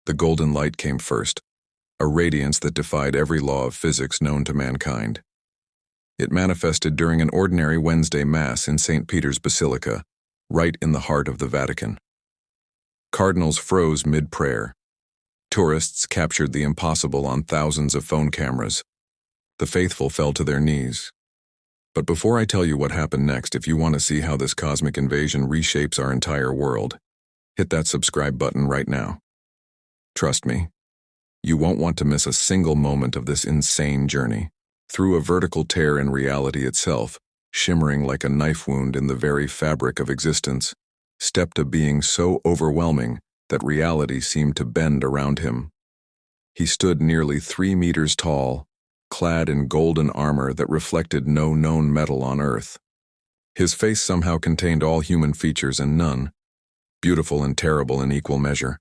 The golden light came first, a radiance that defied every law of physics known to mankind. It manifested during an ordinary Wednesday Mass in St. Peter's Basilica, right in the heart of the Vatican. Cardinals froze mid-prayer. Tourists captured the impossible on thousands of phone cameras. The faithful fell to their knees. But before I tell you what happened next, if you want to see how this cosmic invasion reshapes our entire world, hit that subscribe button right now. Trust me, you won't want to miss a single moment of this insane journey, through a vertical tear in reality itself, shimmering like a knife wound in the very fabric of existence, stepped a being so overwhelming that reality seemed to bend around him. He stood nearly 3 meters tall, clad in golden armor that reflected no known metal on Earth. His face somehow contained all human features and none, beautiful and terrible in equal measure.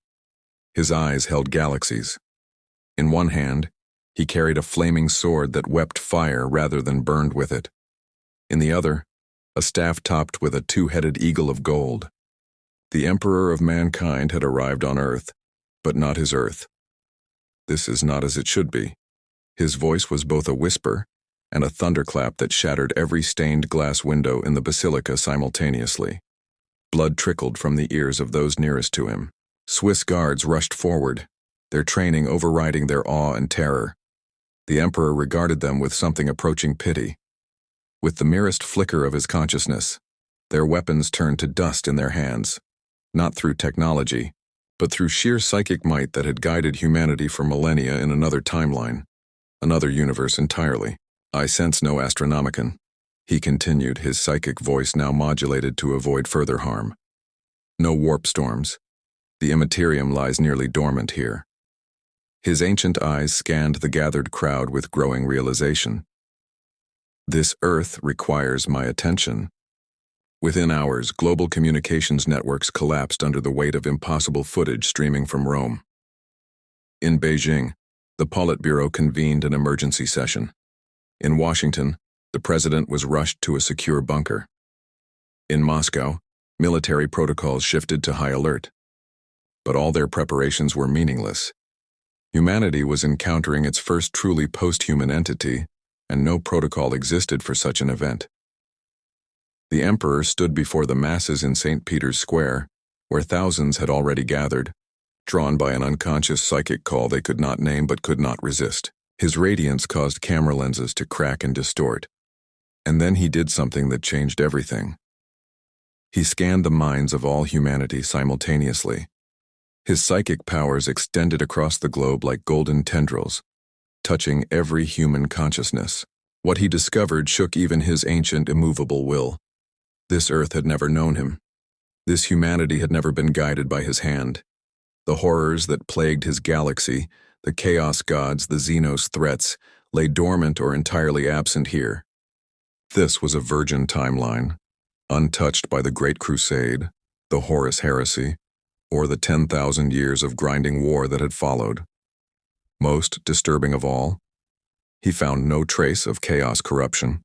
His eyes held galaxies. In one hand, he carried a flaming sword that wept fire rather than burned with it. In the other, a staff topped with a 2-headed eagle of gold. The Emperor of mankind had arrived on Earth, but not his Earth. This is not as it should be. His voice was both a whisper and a thunderclap that shattered every stained glass window in the basilica simultaneously. Blood trickled from the ears of those nearest to him. Swiss guards rushed forward, their training overriding their awe and terror. The Emperor regarded them with something approaching pity. With the merest flicker of his consciousness, their weapons turned to dust in their hands, not through technology, but through sheer psychic might that had guided humanity for millennia in another timeline, another universe entirely. I sense no astronomicon, he continued, his psychic voice now modulated to avoid further harm. No warp storms. The immaterium lies nearly dormant here. His ancient eyes scanned the gathered crowd with growing realization. This Earth requires my attention. Within hours, global communications networks collapsed under the weight of impossible footage streaming from Rome. In Beijing, the Politburo convened an emergency session. In Washington, the president was rushed to a secure bunker. In Moscow, military protocols shifted to high alert. But all their preparations were meaningless. Humanity was encountering its first truly post-human entity, and no protocol existed for such an event. The Emperor stood before the masses in St. Peter's Square, where thousands had already gathered, drawn by an unconscious psychic call they could not name but could not resist. His radiance caused camera lenses to crack and distort. And then he did something that changed everything. He scanned the minds of all humanity simultaneously. His psychic powers extended across the globe like golden tendrils, touching every human consciousness. What he discovered shook even his ancient, immovable will. This Earth had never known him. This humanity had never been guided by his hand. The horrors that plagued his galaxy, the chaos gods, the Xenos threats, lay dormant or entirely absent here. This was a virgin timeline, untouched by the Great Crusade, the Horus Heresy, or the 10,000 years of grinding war that had followed. Most disturbing of all, he found no trace of chaos corruption.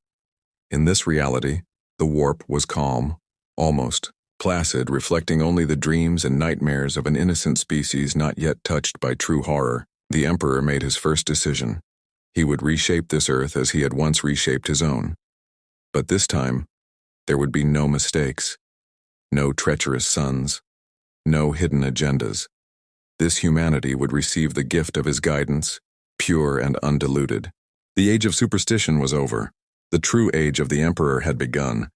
In this reality, the warp was calm, almost placid, reflecting only the dreams and nightmares of an innocent species not yet touched by true horror. The Emperor made his first decision. He would reshape this Earth as he had once reshaped his own. But this time, there would be no mistakes, no treacherous suns, no hidden agendas. This humanity would receive the gift of his guidance, pure and undiluted. The age of superstition was over. The true age of the Emperor had begun.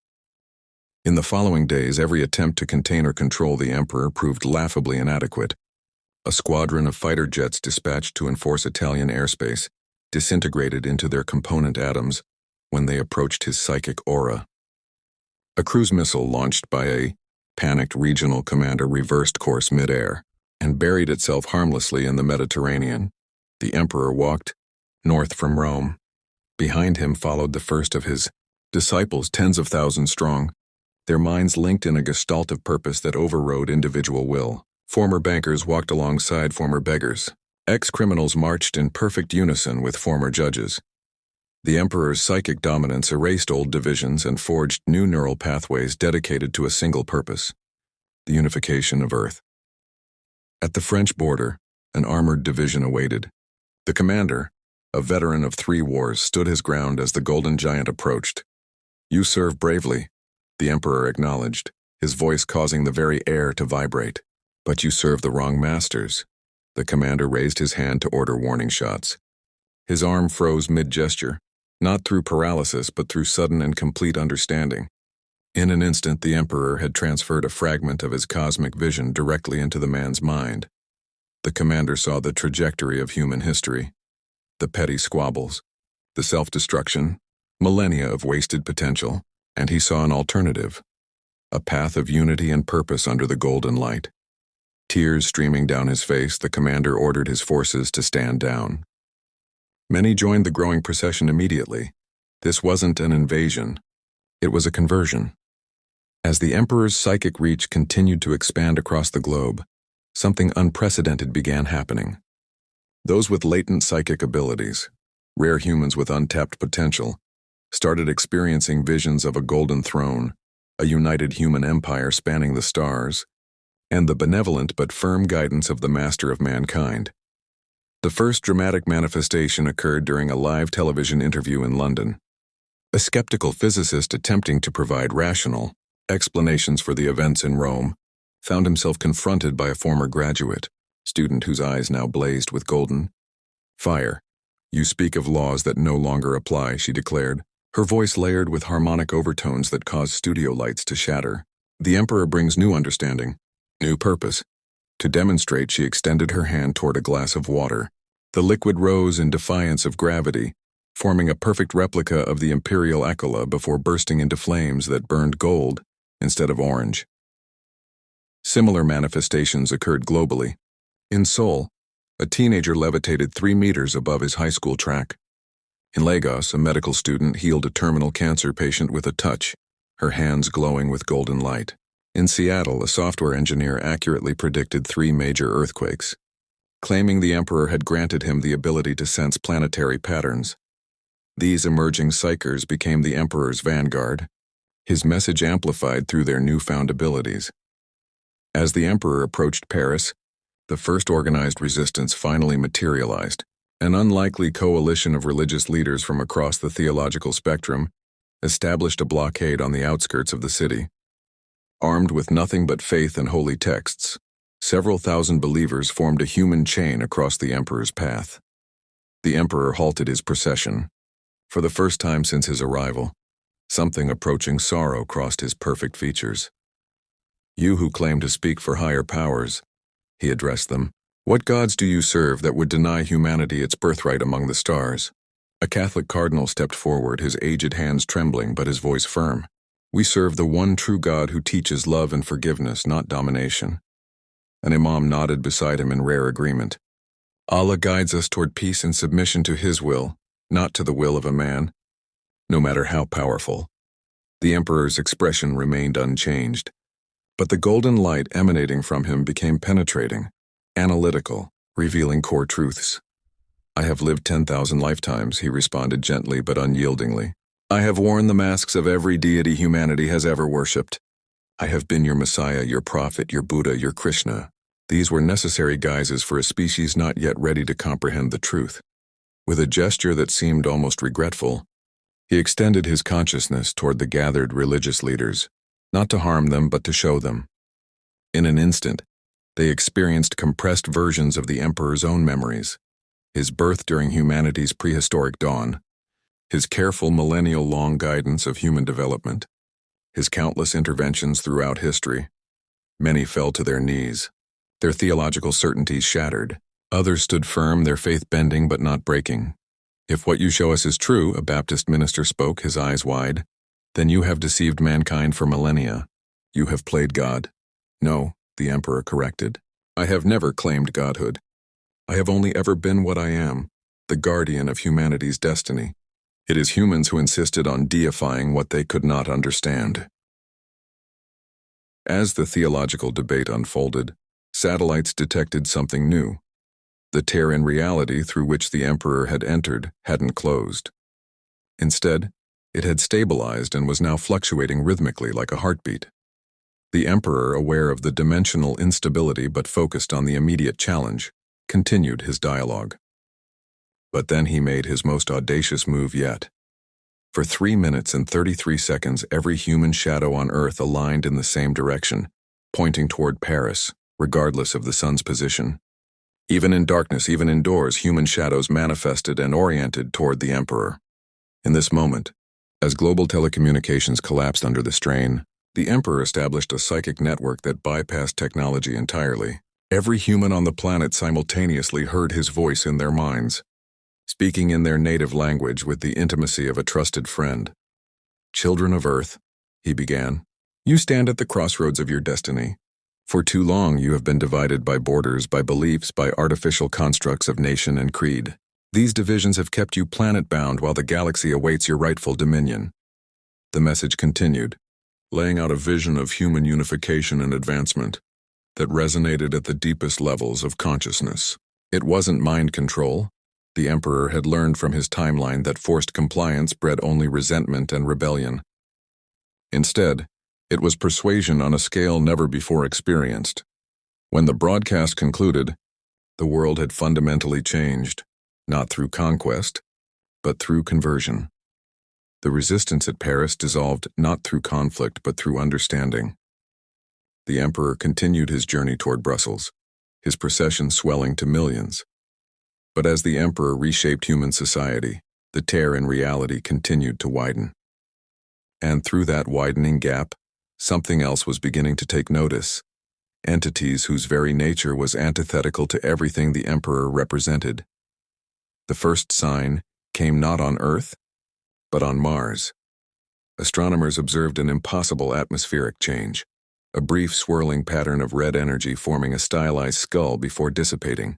In the following days, every attempt to contain or control the Emperor proved laughably inadequate. A squadron of fighter jets dispatched to enforce Italian airspace disintegrated into their component atoms when they approached his psychic aura. A cruise missile launched by a panicked regional commander reversed course midair and buried itself harmlessly in the Mediterranean. The Emperor walked north from Rome. Behind him followed the first of his disciples, tens of thousands strong, their minds linked in a gestalt of purpose that overrode individual will. Former bankers walked alongside former beggars. Ex-criminals marched in perfect unison with former judges. The Emperor's psychic dominance erased old divisions and forged new neural pathways dedicated to a single purpose: the unification of Earth. At the French border, An armored division awaited. The commander, a veteran of 3 wars, stood his ground as the golden giant approached. "You serve bravely," the Emperor acknowledged, his voice causing the very air to vibrate. "But you serve the wrong masters." The commander raised his hand to order warning shots. His arm froze mid-gesture, not through paralysis but through sudden and complete understanding. In an instant, the Emperor had transferred a fragment of his cosmic vision directly into the man's mind. The commander saw the trajectory of human history, the petty squabbles, the self-destruction, millennia of wasted potential, and he saw an alternative, a path of unity and purpose under the golden light. Tears streaming down his face, the commander ordered his forces to stand down. Many joined the growing procession immediately. This wasn't an invasion, it was a conversion. As the Emperor's psychic reach continued to expand across the globe, something unprecedented began happening. Those with latent psychic abilities, rare humans with untapped potential, started experiencing visions of a golden throne, a united human empire spanning the stars, and the benevolent but firm guidance of the master of mankind. The first dramatic manifestation occurred during a live television interview in London. A skeptical physicist attempting to provide rational explanations for the events in Rome found himself confronted by a former graduate student whose eyes now blazed with golden fire. "You speak of laws that no longer apply," she declared, her voice layered with harmonic overtones that caused studio lights to shatter. "The Emperor brings new understanding, new purpose." To demonstrate, she extended her hand toward a glass of water. The liquid rose in defiance of gravity, forming a perfect replica of the imperial acolyte before bursting into flames that burned gold instead of orange. Similar manifestations occurred globally. In Seoul, a teenager levitated 3 meters above his high school track. In Lagos, a medical student healed a terminal cancer patient with a touch, her hands glowing with golden light. In Seattle, a software engineer accurately predicted 3 major earthquakes, claiming the Emperor had granted him the ability to sense planetary patterns. These emerging psychers became the Emperor's vanguard, his message amplified through their newfound abilities. As the Emperor approached Paris, the first organized resistance finally materialized. An unlikely coalition of religious leaders from across the theological spectrum established a blockade on the outskirts of the city. Armed with nothing but faith and holy texts, several thousand believers formed a human chain across the Emperor's path. The Emperor halted his procession. For the first time since his arrival, something approaching sorrow crossed his perfect features. "You who claim to speak for higher powers," he addressed them, "what gods do you serve that would deny humanity its birthright among the stars?" A Catholic cardinal stepped forward, his aged hands trembling but his voice firm. "We serve the one true God who teaches love and forgiveness, not domination." An imam nodded beside him in rare agreement. "Allah guides us toward peace and submission to His will, not to the will of a man, no matter how powerful." The Emperor's expression remained unchanged, but the golden light emanating from him became penetrating, analytical, revealing core truths. "I have lived 10,000 lifetimes," he responded gently but unyieldingly. "I have worn the masks of every deity humanity has ever worshipped. I have been your Messiah, your prophet, your Buddha, your Krishna. These were necessary guises for a species not yet ready to comprehend the truth." With a gesture that seemed almost regretful, he extended his consciousness toward the gathered religious leaders, not to harm them but to show them. In an instant, they experienced compressed versions of the Emperor's own memories, his birth during humanity's prehistoric dawn, his careful millennial-long guidance of human development, his countless interventions throughout history. Many fell to their knees, their theological certainties shattered. Others stood firm, their faith bending but not breaking. "If what you show us is true," a Baptist minister spoke, his eyes wide, "then you have deceived mankind for millennia. You have played God." "No," the Emperor corrected. "I have never claimed godhood. I have only ever been what I am, the guardian of humanity's destiny. It is humans who insisted on deifying what they could not understand." As the theological debate unfolded, satellites detected something new. The tear in reality through which the Emperor had entered hadn't closed. Instead, it had stabilized and was now fluctuating rhythmically like a heartbeat. The Emperor, aware of the dimensional instability but focused on the immediate challenge, continued his dialogue. But then he made his most audacious move yet. For 3 minutes and 33 seconds, every human shadow on Earth aligned in the same direction, pointing toward Paris, regardless of the sun's position. Even in darkness, even indoors, human shadows manifested and oriented toward the Emperor. In this moment, as global telecommunications collapsed under the strain, the Emperor established a psychic network that bypassed technology entirely. Every human on the planet simultaneously heard his voice in their minds, speaking in their native language with the intimacy of a trusted friend. "Children of Earth," he began, "you stand at the crossroads of your destiny. For too long you have been divided by borders, by beliefs, by artificial constructs of nation and creed. These divisions have kept you planet-bound while the galaxy awaits your rightful dominion." The message continued, laying out a vision of human unification and advancement that resonated at the deepest levels of consciousness. It wasn't mind control. The Emperor had learned from his timeline that forced compliance bred only resentment and rebellion. Instead, it was persuasion on a scale never before experienced. When the broadcast concluded, the world had fundamentally changed, not through conquest, but through conversion. The resistance at Paris dissolved not through conflict but through understanding. The Emperor continued his journey toward Brussels, his procession swelling to millions. But as the Emperor reshaped human society, the tear in reality continued to widen. And through that widening gap, something else was beginning to take notice. Entities whose very nature was antithetical to everything the Emperor represented. The first sign came not on Earth, but on Mars. Astronomers observed an impossible atmospheric change, a brief swirling pattern of red energy forming a stylized skull before dissipating.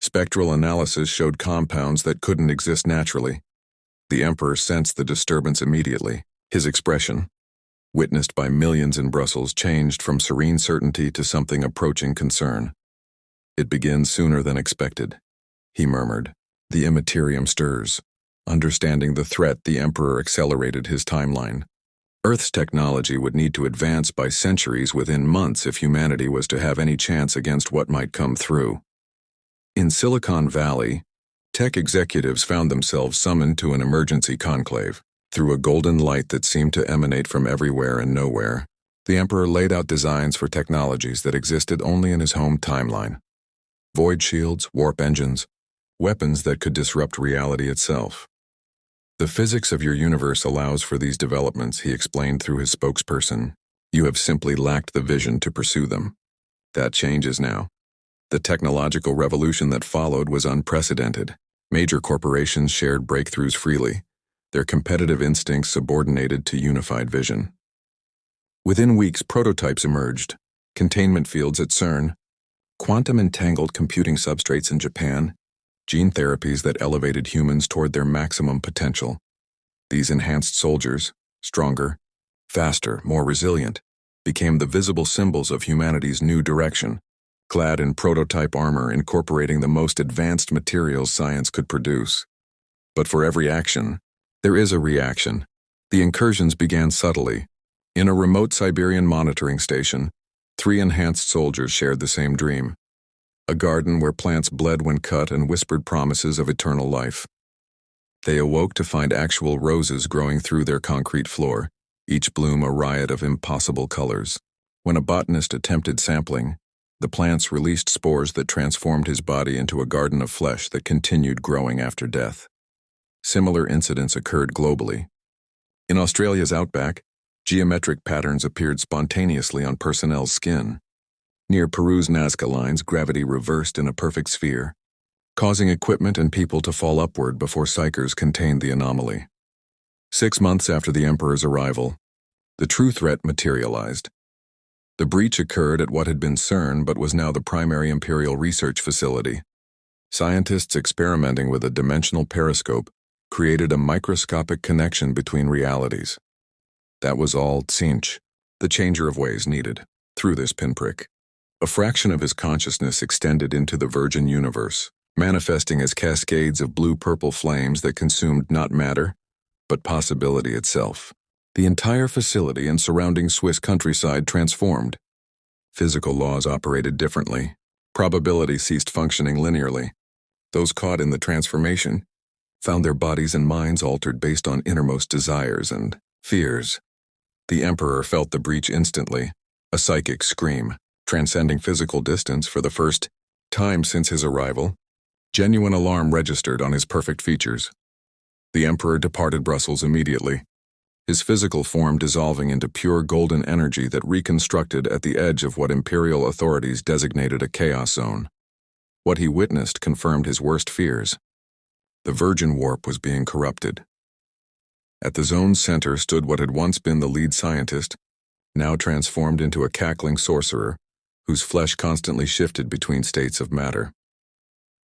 Spectral analysis showed compounds that couldn't exist naturally. The Emperor sensed the disturbance immediately. His expression, witnessed by millions in Brussels, changed from serene certainty to something approaching concern. "It begins sooner than expected," he murmured. "The immaterium stirs." Understanding the threat, the Emperor accelerated his timeline. Earth's technology would need to advance by centuries within months if humanity was to have any chance against what might come through. In Silicon Valley, tech executives found themselves summoned to an emergency conclave. Through a golden light that seemed to emanate from everywhere and nowhere, the Emperor laid out designs for technologies that existed only in his home timeline. Void shields, warp engines, weapons that could disrupt reality itself. "The physics of your universe allows for these developments," he explained through his spokesperson. "You have simply lacked the vision to pursue them. That changes now." The technological revolution that followed was unprecedented. Major corporations shared breakthroughs freely, their competitive instincts subordinated to unified vision. Within weeks, prototypes emerged, containment fields at CERN, quantum-entangled computing substrates in Japan, gene therapies that elevated humans toward their maximum potential. These enhanced soldiers, stronger, faster, more resilient, became the visible symbols of humanity's new direction, clad in prototype armor incorporating the most advanced materials science could produce. But for every action, there is a reaction. The incursions began subtly. In a remote Siberian monitoring station, 3 enhanced soldiers shared the same dream. A garden where plants bled when cut and whispered promises of eternal life. They awoke to find actual roses growing through their concrete floor, each bloom a riot of impossible colors. When a botanist attempted sampling, the plants released spores that transformed his body into a garden of flesh that continued growing after death. Similar incidents occurred globally. In Australia's outback, geometric patterns appeared spontaneously on personnel's skin. Near Peru's Nazca lines, gravity reversed in a perfect sphere, causing equipment and people to fall upward before psychers contained the anomaly. 6 months after the Emperor's arrival, the true threat materialized. The breach occurred at what had been CERN but was now the primary Imperial research facility. Scientists experimenting with a dimensional periscope created a microscopic connection between realities. That was all Tsinch, the changer of ways, needed. Through this pinprick, a fraction of his consciousness extended into the virgin universe, manifesting as cascades of blue-purple flames that consumed not matter, but possibility itself. The entire facility and surrounding Swiss countryside transformed. Physical laws operated differently. Probability ceased functioning linearly. Those caught in the transformation found their bodies and minds altered based on innermost desires and fears. The Emperor felt the breach instantly, a psychic scream, transcending physical distance for the first time since his arrival. Genuine alarm registered on his perfect features. The Emperor departed Brussels immediately, his physical form dissolving into pure golden energy that reconstructed at the edge of what Imperial authorities designated a chaos zone. What he witnessed confirmed his worst fears. The Virgin Warp was being corrupted. At the zone's center stood what had once been the lead scientist, now transformed into a cackling sorcerer, whose flesh constantly shifted between states of matter.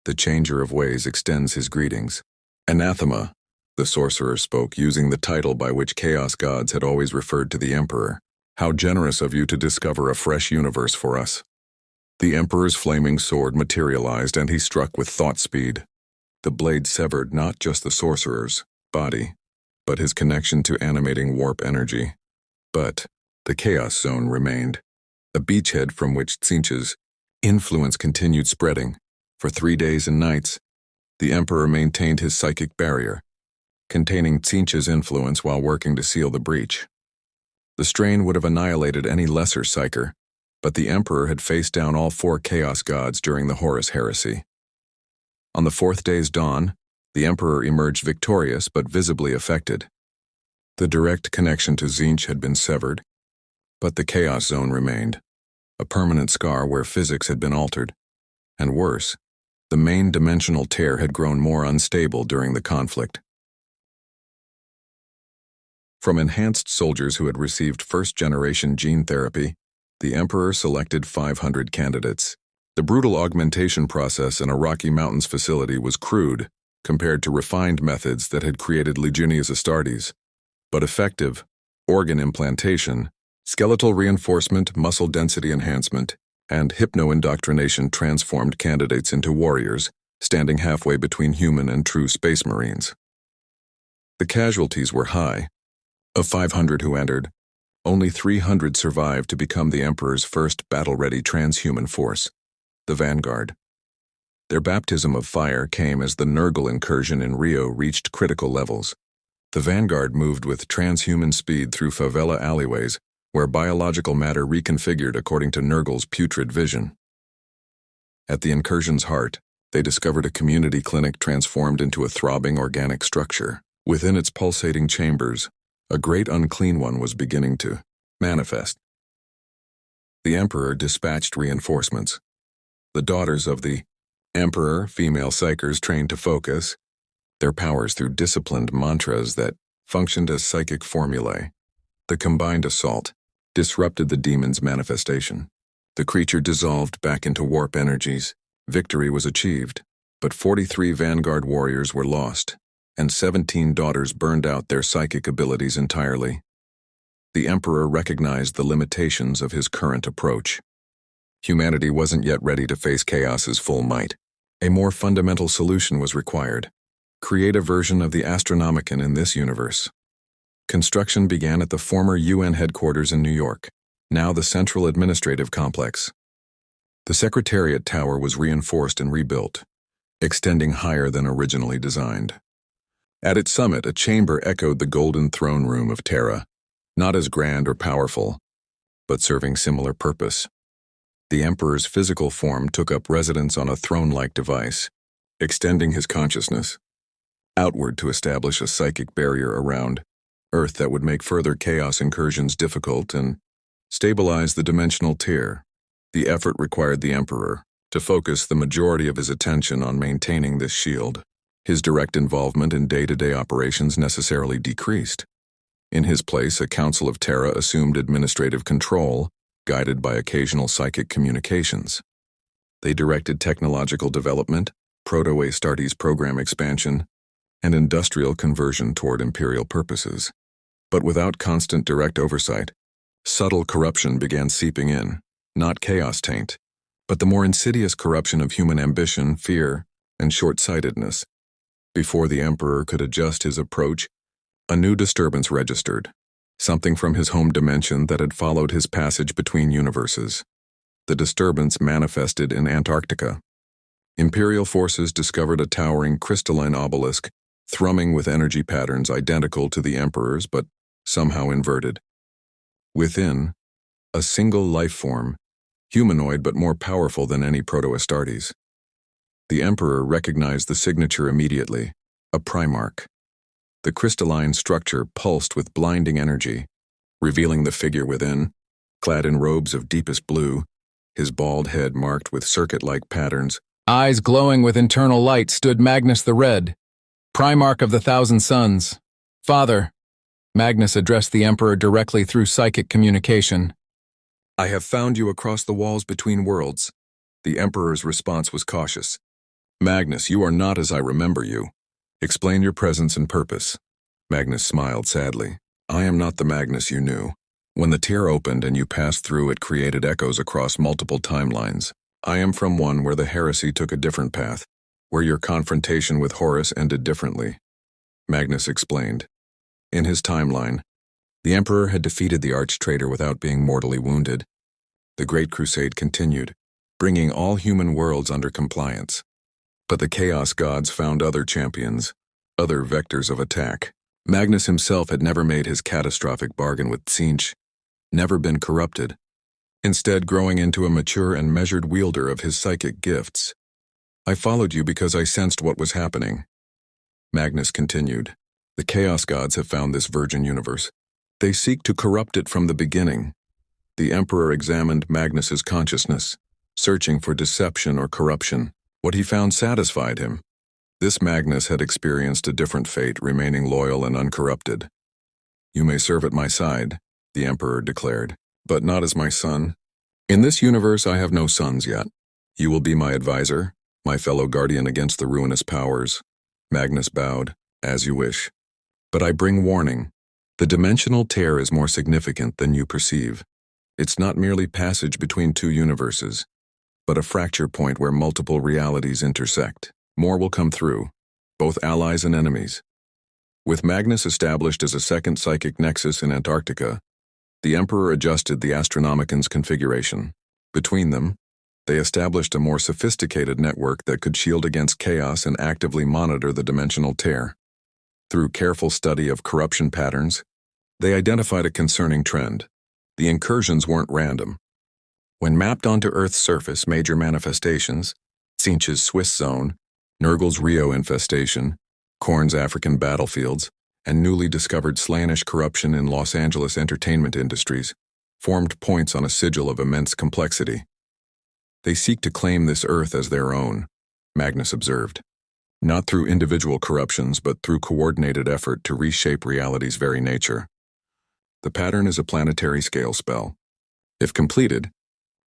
The changer of ways extends his greetings. Anathema, the sorcerer spoke, using the title by which chaos gods had always referred to the Emperor. How generous of you to discover a fresh universe for us. The Emperor's flaming sword materialized and he struck with thought speed. The blade severed not just the sorcerer's body, but his connection to animating warp energy. But the chaos zone remained, a beachhead from which Tzeentch's influence continued spreading. For 3 days and nights, the Emperor maintained his psychic barrier, containing Tzeentch's influence while working to seal the breach. The strain would have annihilated any lesser psyker, but the Emperor had faced down all 4 chaos gods during the Horus heresy. On the 4th day's dawn, the Emperor emerged victorious but visibly affected. The direct connection to Tzeentch had been severed, but the chaos zone remained, a permanent scar where physics had been altered. And worse, the main dimensional tear had grown more unstable during the conflict. From enhanced soldiers who had received first-generation gene therapy, the Emperor selected 500 candidates. The brutal augmentation process in a Rocky Mountains facility was crude compared to refined methods that had created Legiones Astartes, but effective: organ implantation, skeletal reinforcement, muscle density enhancement, and hypno-indoctrination transformed candidates into warriors, standing halfway between human and true space marines. The casualties were high. Of 500 who entered, only 300 survived to become the Emperor's first battle-ready transhuman force, the Vanguard. Their baptism of fire came as the Nurgle incursion in Rio reached critical levels. The Vanguard moved with transhuman speed through favela alleyways, where biological matter reconfigured according to Nurgle's putrid vision. At the incursion's heart, they discovered a community clinic transformed into a throbbing organic structure. Within its pulsating chambers, a great unclean one was beginning to manifest. The Emperor dispatched reinforcements. The daughters of the Emperor, female psychers trained to focus their powers through disciplined mantras that functioned as psychic formulae. The combined assault disrupted the demon's manifestation. The creature dissolved back into warp energies. Victory was achieved, but 43 Vanguard warriors were lost, and 17 daughters burned out their psychic abilities entirely. The Emperor recognized the limitations of his current approach. Humanity wasn't yet ready to face chaos's full might. A more fundamental solution was required. Create a version of the Astronomicon in this universe. Construction began at the former UN headquarters in New York, now the Central Administrative Complex. The Secretariat Tower was reinforced and rebuilt, extending higher than originally designed. At its summit, a chamber echoed the golden throne room of Terra, not as grand or powerful, but serving similar purpose. The Emperor's physical form took up residence on a throne-like device, extending his consciousness outward to establish a psychic barrier around Earth that would make further chaos incursions difficult and stabilize the dimensional tear. The effort required the Emperor to focus the majority of his attention on maintaining this shield. His direct involvement in day-to-day operations necessarily decreased. In his place, a Council of Terra assumed administrative control, guided by occasional psychic communications. They directed technological development, Proto-Astartes program expansion, and industrial conversion toward imperial purposes. But without constant direct oversight, subtle corruption began seeping in, not chaos taint, but the more insidious corruption of human ambition, fear, and short-sightedness. Before the Emperor could adjust his approach, a new disturbance registered, something from his home dimension that had followed his passage between universes. the disturbance manifested in Antarctica. Imperial forces discovered a towering crystalline obelisk, thrumming with energy patterns identical to the Emperor's but somehow inverted. Within, a single life form, humanoid but more powerful than any Proto-Astartes. The Emperor recognized the signature immediately, a Primarch. The crystalline structure pulsed with blinding energy, revealing the figure within, clad in robes of deepest blue, his bald head marked with circuit-like patterns. Eyes glowing with internal light stood Magnus the Red, Primarch of the Thousand Suns. Father, Magnus addressed the Emperor directly through psychic communication. I have found you across the walls between worlds. The Emperor's response was cautious. Magnus, you are not as I remember you. Explain your presence and purpose. Magnus smiled sadly. I am not the Magnus you knew. When the tear opened and you passed through, it created echoes across multiple timelines. I am from one where the heresy took a different path, where your confrontation with Horus ended differently. Magnus explained. In his timeline, the Emperor had defeated the arch-traitor without being mortally wounded. The Great Crusade continued, bringing all human worlds under compliance. But the Chaos Gods found other champions, other vectors of attack. Magnus himself had never made his catastrophic bargain with Tzeentch, never been corrupted, instead growing into a mature and measured wielder of his psychic gifts. I followed you because I sensed what was happening. Magnus continued. The Chaos Gods have found this virgin universe. They seek to corrupt it from the beginning. The Emperor examined Magnus's consciousness, searching for deception or corruption. What he found satisfied him. This Magnus had experienced a different fate, remaining loyal and uncorrupted. You may serve at my side, the Emperor declared, but not as my son. In this universe I have no sons yet. You will be my advisor, my fellow guardian against the ruinous powers. Magnus bowed, as you wish. But I bring warning. The dimensional tear is more significant than you perceive. It's not merely passage between two universes, but a fracture point where multiple realities intersect. More will come through, both allies and enemies. With Magnus established as a second psychic nexus in Antarctica, the Emperor adjusted the Astronomican's configuration. Between them, they established a more sophisticated network that could shield against chaos and actively monitor the dimensional tear. Through careful study of corruption patterns, they identified a concerning trend. The incursions weren't random. When mapped onto Earth's surface, major manifestations, Tzeentch's Swiss zone, Nurgle's Rio infestation, Khorne's African battlefields, and newly discovered Slaanesh corruption in Los Angeles entertainment industries, formed points on a sigil of immense complexity. They seek to claim this Earth as their own, Magnus observed, not through individual corruptions but through coordinated effort to reshape reality's very nature. The pattern is a planetary scale spell. If completed,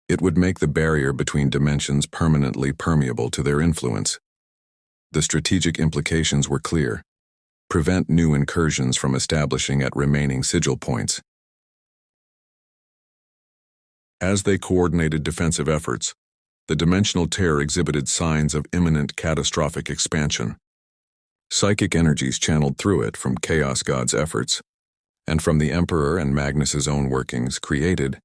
it would make the barrier between dimensions permanently permeable to their influence. The strategic implications were clear. Prevent new incursions from establishing at remaining sigil points. As they coordinated defensive efforts, the dimensional tear exhibited signs of imminent catastrophic expansion. Psychic energies channeled through it from Chaos God's efforts, and from the Emperor and Magnus's own workings created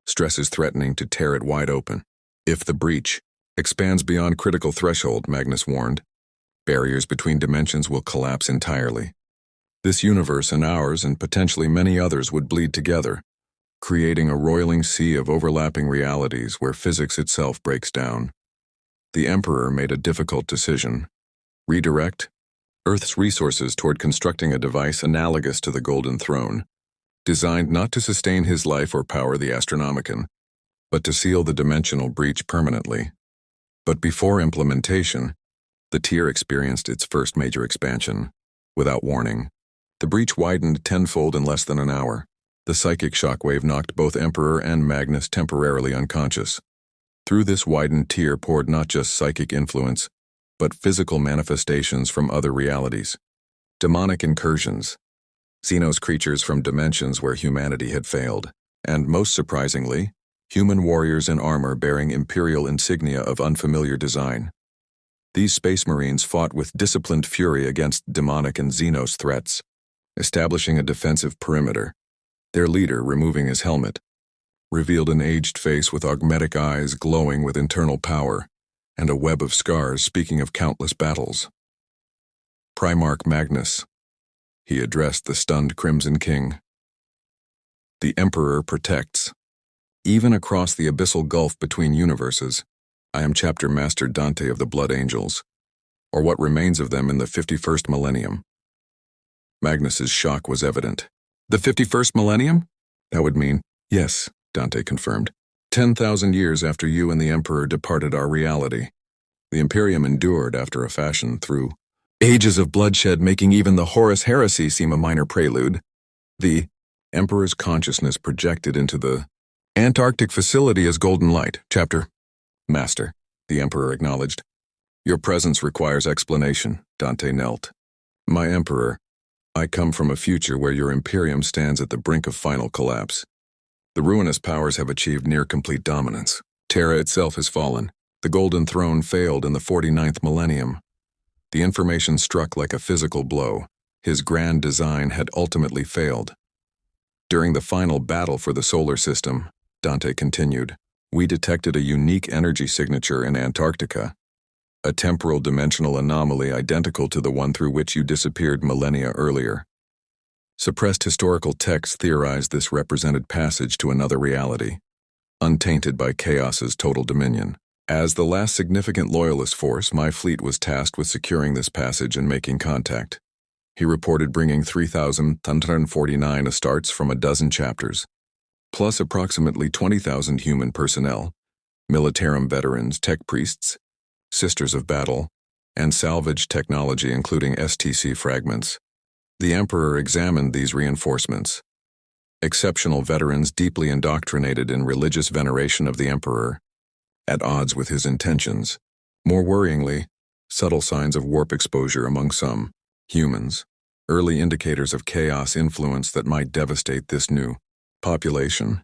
stresses threatening to tear it wide open. If the breach expands beyond critical threshold, Magnus warned, barriers between dimensions will collapse entirely. This universe and ours and potentially many others would bleed together, creating a roiling sea of overlapping realities where physics itself breaks down. The Emperor made a difficult decision. Redirect Earth's resources toward constructing a device analogous to the Golden Throne, designed not to sustain his life or power the Astronomican, but to seal the dimensional breach permanently. But before implementation, the tier experienced its first major expansion. Without warning, the breach widened tenfold in less than an hour. The psychic shockwave knocked both Emperor and Magnus temporarily unconscious. Through this widened tier poured not just psychic influence, but physical manifestations from other realities. Demonic incursions, Xenos creatures from dimensions where humanity had failed, and most surprisingly, human warriors in armor bearing imperial insignia of unfamiliar design. These space marines fought with disciplined fury against demonic and Xenos threats, establishing a defensive perimeter, their leader removing his helmet, revealed an aged face with augmetic eyes glowing with internal power, and a web of scars speaking of countless battles. Primarch Magnus, he addressed the stunned Crimson King. The Emperor protects. Even across the abyssal gulf between universes, I am Chapter Master Dante of the Blood Angels, or what remains of them in the 51st millennium. Magnus's shock was evident. The 51st millennium? That would mean, yes, Dante confirmed. 10,000 years after you and the Emperor departed our reality. The Imperium endured after a fashion through ages of bloodshed, making even the Horus heresy seem a minor prelude. The Emperor's consciousness projected into the Antarctic facility as golden light. Chapter Master, the Emperor acknowledged. Your presence requires explanation. Dante knelt. My Emperor, I come from a future where your Imperium stands at the brink of final collapse. The ruinous powers have achieved near-complete dominance. Terra itself has fallen. The Golden Throne failed in the 49th millennium. The information struck like a physical blow. His grand design had ultimately failed. During the final battle for the solar system, Dante continued, we detected a unique energy signature in Antarctica, a temporal dimensional anomaly identical to the one through which you disappeared millennia earlier. Suppressed historical texts theorized this represented passage to another reality, untainted by chaos's total dominion. As the last significant loyalist force, my fleet was tasked with securing this passage and making contact. He reported bringing 3,149 Astartes from a dozen chapters, plus approximately 20,000 human personnel, militarum veterans, tech priests, sisters of battle, and salvage technology including STC fragments. The Emperor examined these reinforcements. Exceptional veterans deeply indoctrinated in religious veneration of the Emperor, at odds with his intentions. More worryingly, subtle signs of warp exposure among some humans, early indicators of chaos influence that might devastate this new population.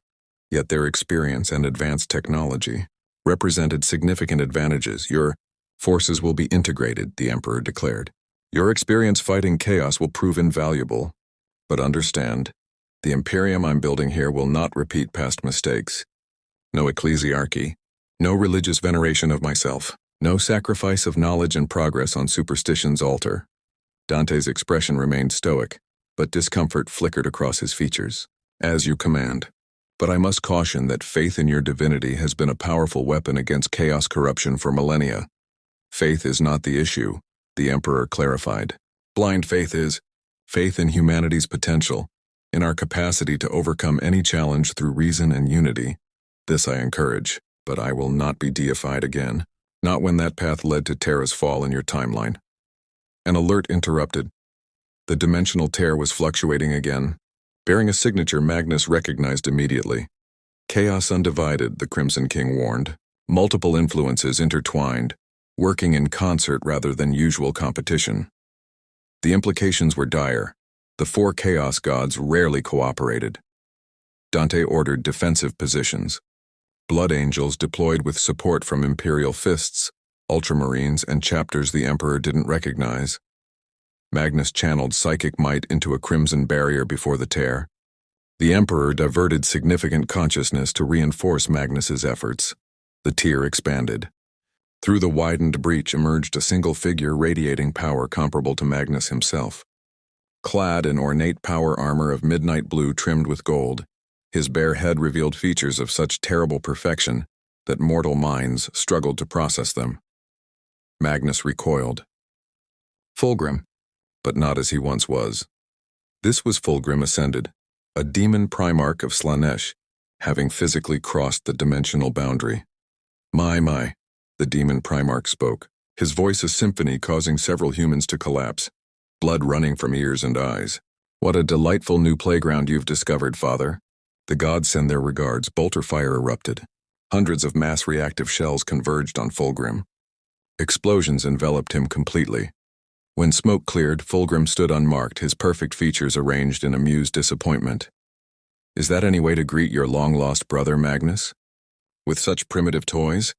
Yet their experience and advanced technology represented significant advantages. Your forces will be integrated, the Emperor declared. Your experience fighting chaos will prove invaluable. But understand, the Imperium I'm building here will not repeat past mistakes. No ecclesiarchy, no religious veneration of myself, no sacrifice of knowledge and progress on superstition's altar. Dante's expression remained stoic, but discomfort flickered across his features. As you command. But I must caution that faith in your divinity has been a powerful weapon against chaos corruption for millennia. Faith is not the issue, the Emperor clarified. Blind faith is faith in humanity's potential, in our capacity to overcome any challenge through reason and unity. This I encourage, but I will not be deified again, not when that path led to Terra's fall in your timeline. An alert interrupted. The dimensional tear was fluctuating again. Bearing a signature Magnus recognized immediately. Chaos undivided, the Crimson King warned. Multiple influences intertwined, working in concert rather than usual competition. The implications were dire. The four chaos gods rarely cooperated. Dante ordered defensive positions. Blood Angels deployed with support from Imperial fists, Ultramarines, and chapters the Emperor didn't recognize. Magnus channeled psychic might into a crimson barrier before the tear. The Emperor diverted significant consciousness to reinforce Magnus's efforts. The tear expanded. Through the widened breach emerged a single figure radiating power comparable to Magnus himself. Clad in ornate power armor of midnight blue trimmed with gold, his bare head revealed features of such terrible perfection that mortal minds struggled to process them. Magnus recoiled. Fulgrim, but not as he once was. This was Fulgrim Ascended, a demon primarch of Slanesh, having physically crossed the dimensional boundary. My, the demon primarch spoke, his voice a symphony causing several humans to collapse, blood running from ears and eyes. What a delightful new playground you've discovered, Father. The gods send their regards. Bolter fire erupted. Hundreds of mass reactive shells converged on Fulgrim. Explosions enveloped him completely. When smoke cleared, Fulgrim stood unmarked, his perfect features arranged in amused disappointment. Is that any way to greet your long-lost brother, Magnus? With such primitive toys?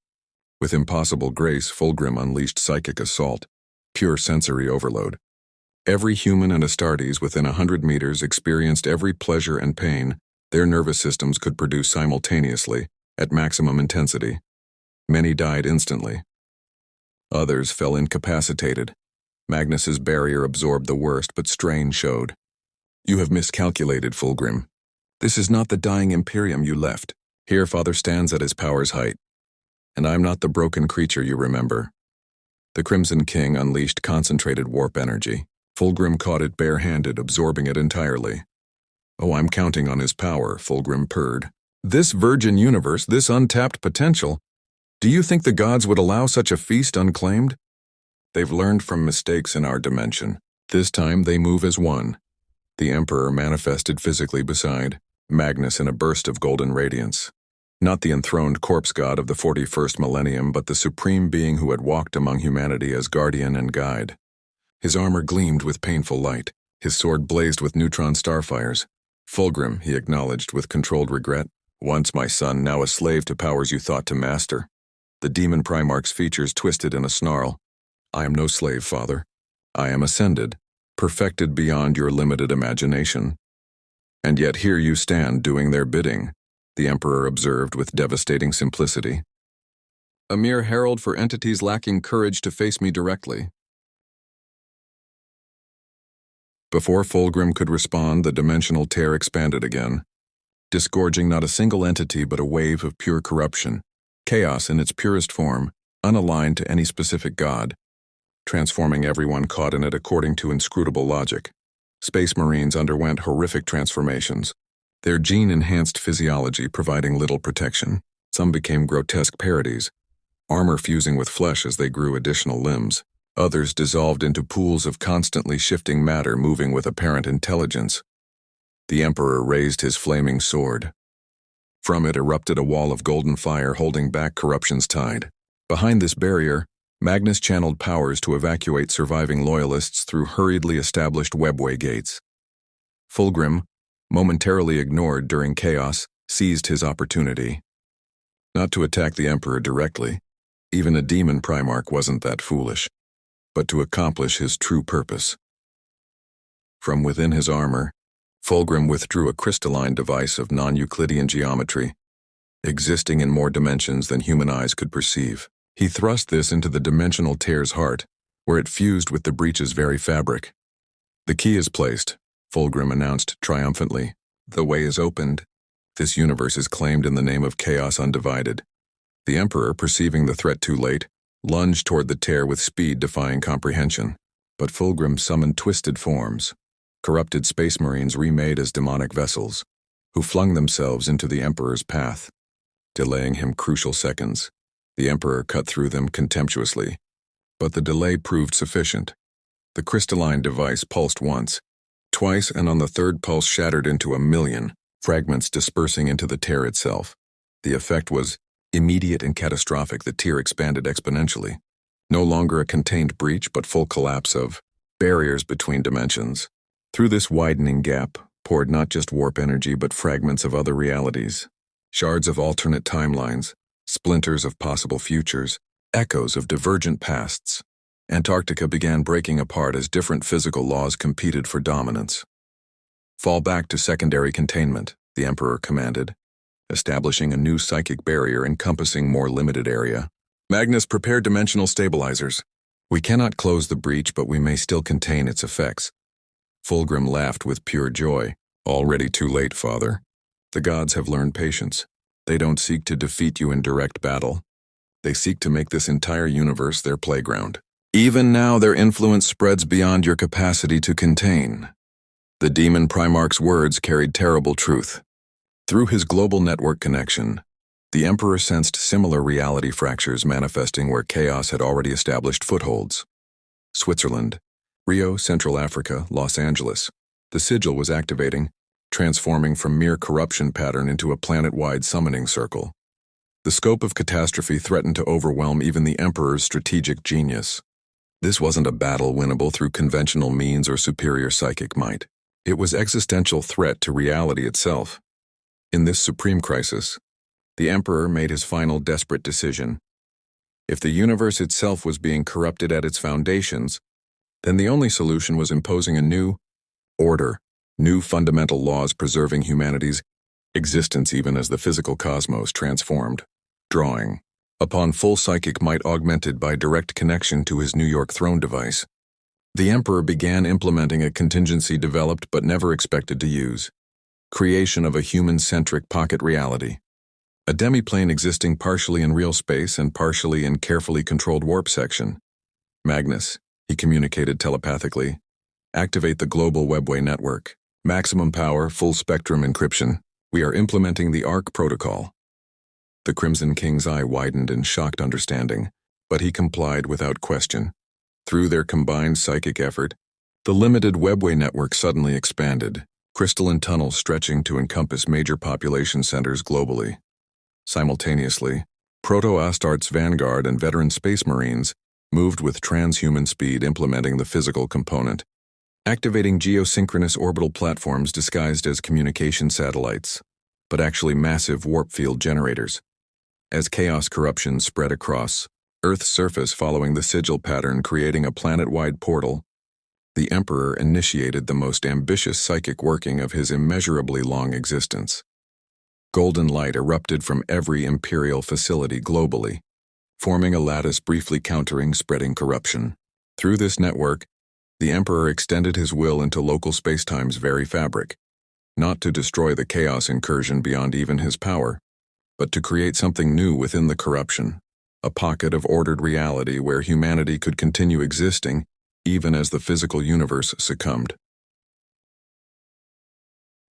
With impossible grace, Fulgrim unleashed psychic assault, pure sensory overload. Every human and Astartes within 100 meters experienced every pleasure and pain Their nervous systems could produce simultaneously, at maximum intensity. Many died instantly. Others fell incapacitated. Magnus's barrier absorbed the worst, but strain showed. You have miscalculated, Fulgrim. This is not the dying Imperium you left. Here Father stands at his power's height. And I'm not the broken creature you remember. The Crimson King unleashed concentrated warp energy. Fulgrim caught it bare-handed, absorbing it entirely. Oh, I'm counting on his power, Fulgrim purred. This virgin universe, this untapped potential. Do you think the gods would allow such a feast unclaimed? They've learned from mistakes in our dimension. This time they move as one. The Emperor manifested physically beside Magnus in a burst of golden radiance. Not the enthroned corpse god of the 41st millennium, but the supreme being who had walked among humanity as guardian and guide. His armor gleamed with painful light. His sword blazed with neutron starfires. Fulgrim, he acknowledged with controlled regret. Once my son, now a slave to powers you thought to master. The demon Primarch's features twisted in a snarl. I am no slave, Father. I am ascended, perfected beyond your limited imagination. And yet here you stand doing their bidding, the Emperor observed with devastating simplicity. A mere herald for entities lacking courage to face me directly. Before Fulgrim could respond, the dimensional tear expanded again, disgorging not a single entity but a wave of pure corruption, chaos in its purest form, unaligned to any specific god, transforming everyone caught in it according to inscrutable logic. Space Marines underwent horrific transformations, their gene-enhanced physiology providing little protection. Some became grotesque parodies, armor fusing with flesh as they grew additional limbs. Others dissolved into pools of constantly shifting matter moving with apparent intelligence. The Emperor raised his flaming sword. From it erupted a wall of golden fire holding back corruption's tide. Behind this barrier, Magnus channeled powers to evacuate surviving loyalists through hurriedly established webway gates. Fulgrim, momentarily ignored during chaos, seized his opportunity. Not to attack the Emperor directly, even a demon Primarch wasn't that foolish, but to accomplish his true purpose. From within his armor, Fulgrim withdrew a crystalline device of non-Euclidean geometry, existing in more dimensions than human eyes could perceive. He thrust this into the dimensional tear's heart, where it fused with the breach's very fabric. The key is placed, Fulgrim announced triumphantly. The way is opened. This universe is claimed in the name of Chaos Undivided. The Emperor, perceiving the threat too late, lunged toward the tear with speed defying comprehension. But Fulgrim summoned twisted forms, corrupted Space Marines remade as demonic vessels, who flung themselves into the Emperor's path, delaying him crucial seconds. The Emperor cut through them contemptuously, but the delay proved sufficient. The crystalline device pulsed once, twice, and on the third pulse shattered into 1,000,000, fragments dispersing into the tear itself. The effect was immediate and catastrophic. The tear expanded exponentially. No longer a contained breach, but full collapse of barriers between dimensions. Through this widening gap poured not just warp energy, but fragments of other realities, shards of alternate timelines, splinters of possible futures, echoes of divergent pasts. Antarctica began breaking apart as different physical laws competed for dominance. Fall back to secondary containment, the Emperor commanded, establishing a new psychic barrier encompassing more limited area. Magnus, prepare dimensional stabilizers. We cannot close the breach, but we may still contain its effects. Fulgrim laughed with pure joy. Already too late, Father. The gods have learned patience. They don't seek to defeat you in direct battle. They seek to make this entire universe their playground. Even now, their influence spreads beyond your capacity to contain. The demon Primarch's words carried terrible truth. Through his global network connection, the Emperor sensed similar reality fractures manifesting where chaos had already established footholds. Switzerland, Rio, Central Africa, Los Angeles. The sigil was activating, transforming from mere corruption pattern into a planet-wide summoning circle. The scope of catastrophe threatened to overwhelm even the Emperor's strategic genius. This wasn't a battle winnable through conventional means or superior psychic might. It was existential threat to reality itself. In this supreme crisis, the Emperor made his final desperate decision. If the universe itself was being corrupted at its foundations, then the only solution was imposing a new order, new fundamental laws preserving humanity's existence even as the physical cosmos transformed. Drawing. Upon full psychic might augmented by direct connection to his New York throne device, the Emperor began implementing a contingency developed but never expected to use. Creation of a human-centric pocket reality. A demiplane existing partially in real space and partially in carefully controlled warp section. Magnus, he communicated telepathically. Activate the global webway network. Maximum power, full spectrum encryption. We are implementing the ARC protocol. The Crimson King's eye widened in shocked understanding, but he complied without question. Through their combined psychic effort, the limited webway network suddenly expanded, crystalline tunnels stretching to encompass major population centers globally. Simultaneously, Proto-Astartes Vanguard and veteran Space Marines moved with transhuman speed implementing the physical component, activating geosynchronous orbital platforms disguised as communication satellites, but actually massive warp field generators. As chaos corruption spread across Earth's surface following the sigil pattern creating a planet-wide portal, the Emperor initiated the most ambitious psychic working of his immeasurably long existence. Golden light erupted from every Imperial facility globally, forming a lattice briefly countering spreading corruption. Through this network, the Emperor extended his will into local spacetime's very fabric, not to destroy the chaos incursion beyond even his power, but to create something new within the corruption, a pocket of ordered reality where humanity could continue existing even as the physical universe succumbed.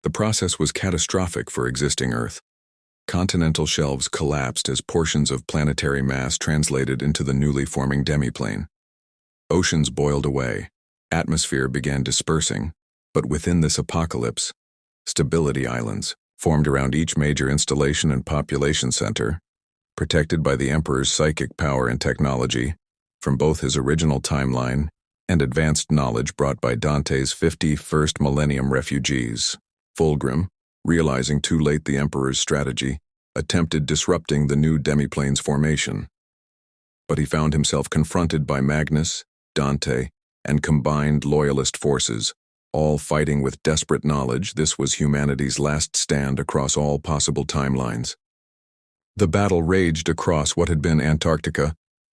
The process was catastrophic for existing Earth. Continental shelves collapsed as portions of planetary mass translated into the newly forming demiplane. Oceans boiled away, atmosphere began dispersing, but within this apocalypse, stability islands formed around each major installation and population center, protected by the Emperor's psychic power and technology, from both his original timeline and advanced knowledge brought by Dante's 51st millennium refugees. Fulgrim, realizing too late the Emperor's strategy, attempted disrupting the new demiplane's formation. But he found himself confronted by Magnus, Dante, and combined loyalist forces, all fighting with desperate knowledge this was humanity's last stand across all possible timelines. The battle raged across what had been Antarctica,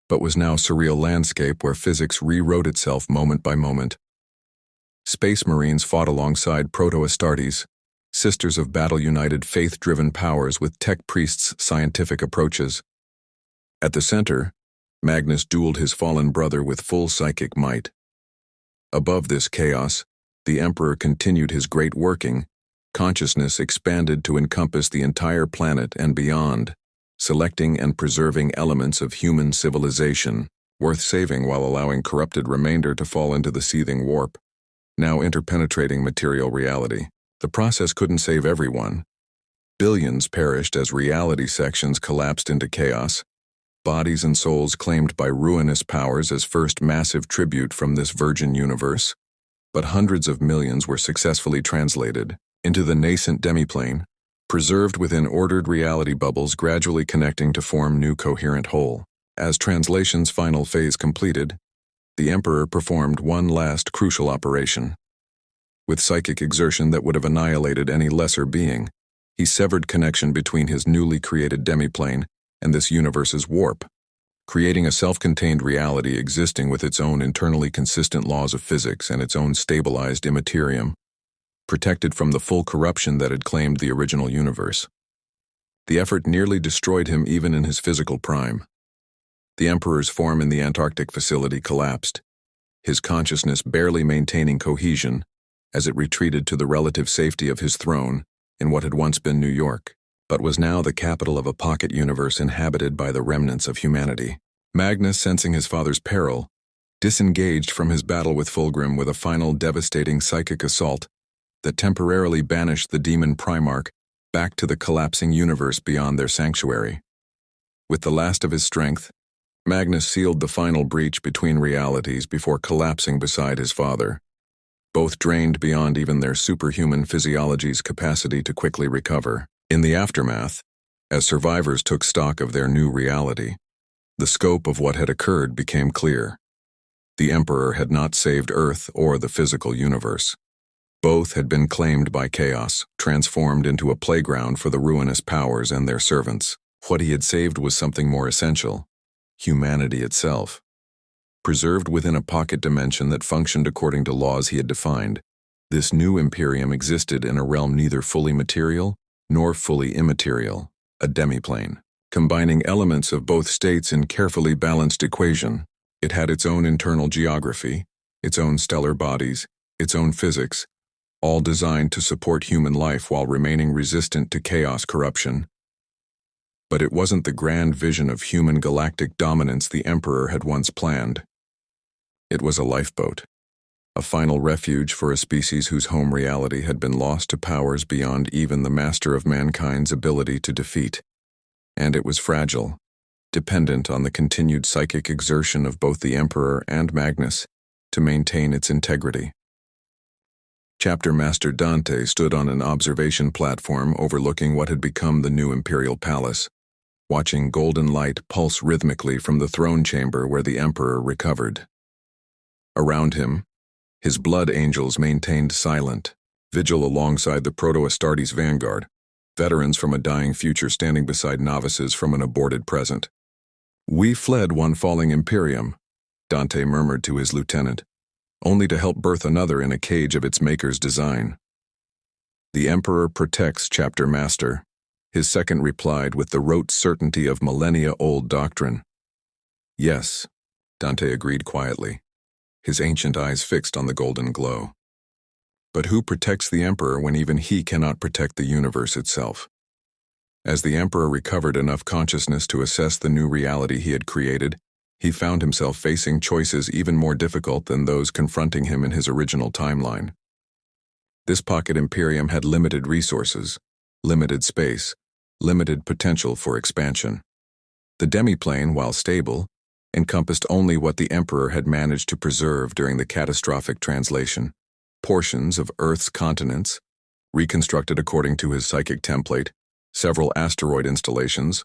but was now surreal landscape where physics rewrote itself moment by moment. Space Marines fought alongside Proto-Astartes, sisters of battle-united faith-driven powers with tech priests' scientific approaches. At the center, Magnus dueled his fallen brother with full psychic might. Above this chaos, the Emperor continued his great working. Consciousness expanded to encompass the entire planet and beyond, selecting and preserving elements of human civilization, worth saving while allowing corrupted remainder to fall into the seething warp, now interpenetrating material reality. The process couldn't save everyone. Billions perished as reality sections collapsed into chaos, bodies and souls claimed by ruinous powers as first massive tribute from this virgin universe, but hundreds of millions were successfully translated into the nascent demiplane, preserved within ordered reality bubbles gradually connecting to form new coherent whole. As translation's final phase completed, the Emperor performed one last crucial operation. With psychic exertion that would have annihilated any lesser being, he severed connection between his newly created demiplane and this universe's warp, creating a self-contained reality existing with its own internally consistent laws of physics and its own stabilized immaterium, protected from the full corruption that had claimed the original universe. The effort nearly destroyed him even in his physical prime. The Emperor's form in the Antarctic facility collapsed, his consciousness barely maintaining cohesion as it retreated to the relative safety of his throne in what had once been New York, but was now the capital of a pocket universe inhabited by the remnants of humanity. Magnus, sensing his father's peril, disengaged from his battle with Fulgrim with a final devastating psychic assault that temporarily banished the demon Primarch back to the collapsing universe beyond their sanctuary. With the last of his strength, Magnus sealed the final breach between realities before collapsing beside his father, both drained beyond even their superhuman physiology's capacity to quickly recover. In the aftermath, as survivors took stock of their new reality, the scope of what had occurred became clear. The Emperor had not saved Earth or the physical universe. Both had been claimed by chaos, transformed into a playground for the ruinous powers and their servants. What he had saved was something more essential: humanity itself. Preserved within a pocket dimension that functioned according to laws he had defined, this new Imperium existed in a realm neither fully material nor fully immaterial, a demiplane. Combining elements of both states in carefully balanced equation, it had its own internal geography, its own stellar bodies, its own physics, all designed to support human life while remaining resistant to chaos corruption. But it wasn't the grand vision of human galactic dominance the Emperor had once planned. It was a lifeboat, a final refuge for a species whose home reality had been lost to powers beyond even the master of mankind's ability to defeat. And it was fragile, dependent on the continued psychic exertion of both the Emperor and Magnus to maintain its integrity. Chapter Master Dante stood on an observation platform overlooking what had become the new Imperial Palace, watching golden light pulse rhythmically from the throne chamber where the Emperor recovered. Around him, his blood angels maintained silent vigil alongside the Proto-Astartes vanguard, veterans from a dying future standing beside novices from an aborted present. "We fled one falling Imperium," Dante murmured to his lieutenant, "only to help birth another in a cage of its maker's design." "The Emperor protects, Chapter Master," his second replied with the rote certainty of millennia-old doctrine. "Yes," Dante agreed quietly, his ancient eyes fixed on the golden glow. "But who protects the Emperor when even he cannot protect the universe itself?" As the Emperor recovered enough consciousness to assess the new reality he had created, he found himself facing choices even more difficult than those confronting him in his original timeline. This pocket Imperium had limited resources, limited space, limited potential for expansion. The demiplane, while stable, encompassed only what the Emperor had managed to preserve during the catastrophic translation: portions of Earth's continents, reconstructed according to his psychic template, several asteroid installations,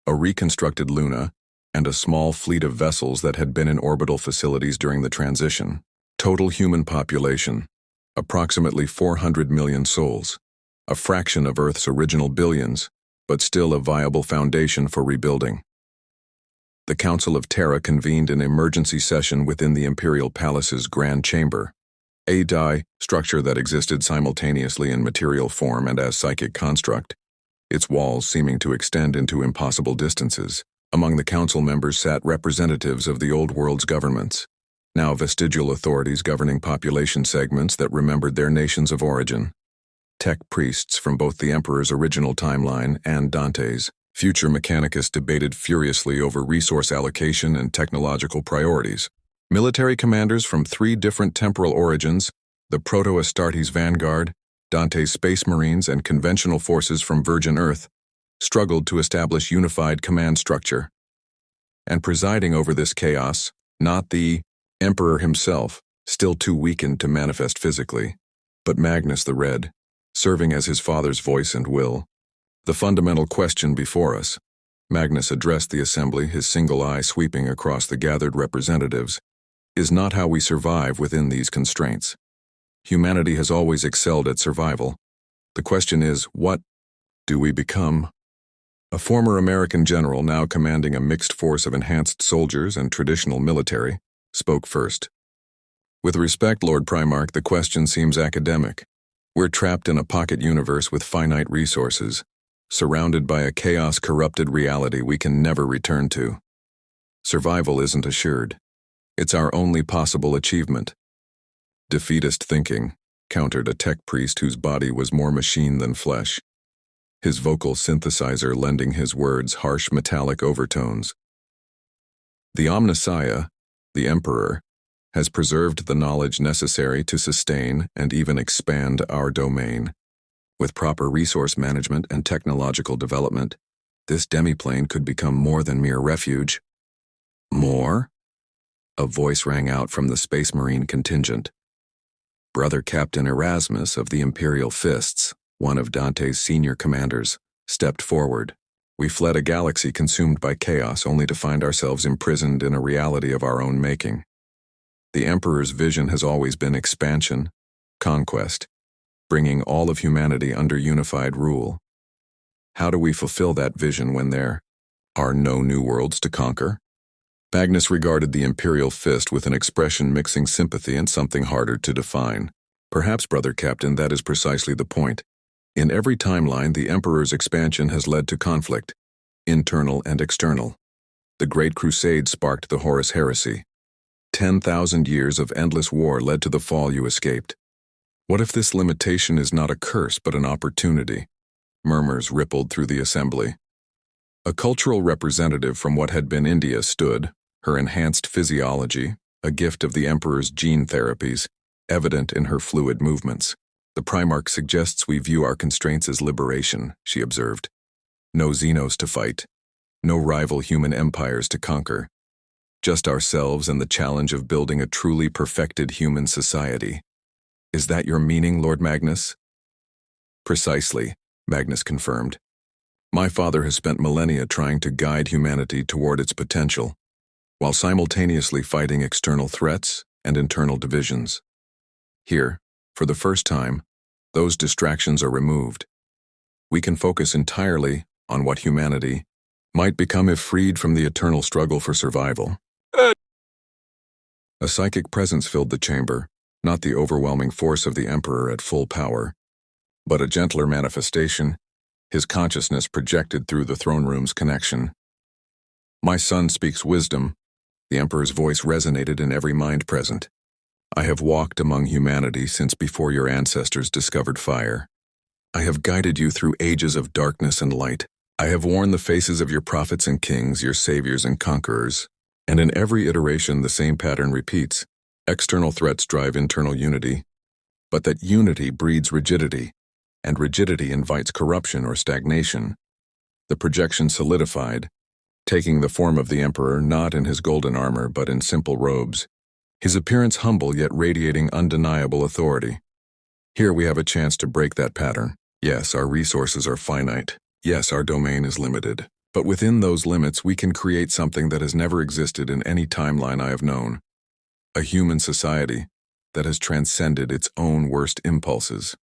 a reconstructed Luna, and a small fleet of vessels that had been in orbital facilities during the transition. Total human population, approximately 400 million souls, a fraction of Earth's original billions, but still a viable foundation for rebuilding. The Council of Terra convened an emergency session within the Imperial Palace's Grand Chamber, a structure that existed simultaneously in material form and as psychic construct, its walls seeming to extend into impossible distances. Among the council members sat representatives of the old world's governments, now vestigial authorities governing population segments that remembered their nations of origin, tech priests from both the Emperor's original timeline and Dante's. Future Mechanicus debated furiously over resource allocation and technological priorities. Military commanders from 3 different temporal origins, the Proto-Astartes vanguard, Dante's Space Marines, and conventional forces from Virgin Earth, struggled to establish unified command structure. And presiding over this chaos, not the Emperor himself, still too weakened to manifest physically, but Magnus the Red, serving as his father's voice and will. "The fundamental question before us," Magnus addressed the assembly, his single eye sweeping across the gathered representatives, "is not how we survive within these constraints. Humanity has always excelled at survival. The question is, what do we become?" A former American general, now commanding a mixed force of enhanced soldiers and traditional military, spoke first. "With respect, Lord Primarch, the question seems academic. We're trapped in a pocket universe with finite resources, surrounded by a chaos-corrupted reality we can never return to. Survival isn't assured. It's our only possible achievement." "Defeatist thinking," countered a tech priest whose body was more machine than flesh, his vocal synthesizer lending his words harsh metallic overtones. "The Omnissiah, the Emperor, has preserved the knowledge necessary to sustain and even expand our domain. With proper resource management and technological development, this demiplane could become more than mere refuge." "More?" A voice rang out from the Space Marine contingent. Brother Captain Erasmus of the Imperial Fists, one of Dante's senior commanders, stepped forward. "We fled a galaxy consumed by chaos only to find ourselves imprisoned in a reality of our own making. The Emperor's vision has always been expansion, conquest. bringing all of humanity under unified rule. How do we fulfill that vision when there are no new worlds to conquer? Magnus regarded the imperial fist with an expression mixing sympathy and something harder to define. Perhaps, brother captain, that is precisely the point. In every timeline, the Emperor's expansion has led to conflict, internal and external. The Great Crusade sparked the Horus Heresy. 10,000 years of endless war led to the fall you escaped. What if this limitation is not a curse but an opportunity? Murmurs rippled through the assembly. A cultural representative from what had been India stood, her enhanced physiology, a gift of the Emperor's gene therapies, evident in her fluid movements. The Primarch suggests we view our constraints as liberation, she observed. No Xenos to fight. No rival human empires to conquer. Just ourselves and the challenge of building a truly perfected human society. Is that your meaning, Lord Magnus? Precisely, Magnus confirmed. My father has spent millennia trying to guide humanity toward its potential, while simultaneously fighting external threats and internal divisions. Here, for the first time, those distractions are removed. We can focus entirely on what humanity might become if freed from the eternal struggle for survival. A psychic presence filled the chamber, not the overwhelming force of the Emperor at full power, but a gentler manifestation, his consciousness projected through the throne room's connection. My son speaks wisdom. The Emperor's voice resonated in every mind present. I have walked among humanity since before your ancestors discovered fire. I have guided you through ages of darkness and light. I have worn the faces of your prophets and kings, your saviors and conquerors, and in every iteration the same pattern repeats. External threats drive internal unity, but that unity breeds rigidity, and rigidity invites corruption or stagnation. The projection solidified, taking the form of the Emperor not in his golden armor but in simple robes, his appearance humble yet radiating undeniable authority. Here we have a chance to break that pattern. Yes, our resources are finite. Yes, our domain is limited. But within those limits we can create something that has never existed in any timeline I have known. A human society that has transcended its own worst impulses.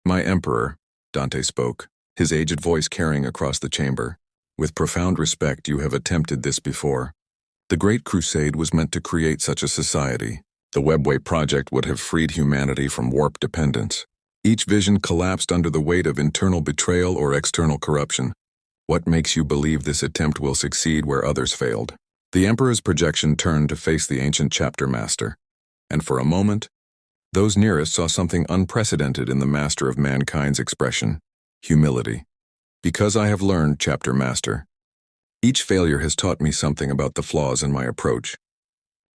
My Emperor, Dante spoke, his aged voice carrying across the chamber. With profound respect, you have attempted this before. The Great Crusade was meant to create such a society. The Webway project would have freed humanity from warp dependence. Each vision collapsed under the weight of internal betrayal or external corruption. What makes you believe this attempt will succeed where others failed? The Emperor's projection turned to face the ancient chapter master, and for a moment, those nearest saw something unprecedented in the master of mankind's expression: humility. Because I have learned, chapter master, each failure has taught me something about the flaws in my approach.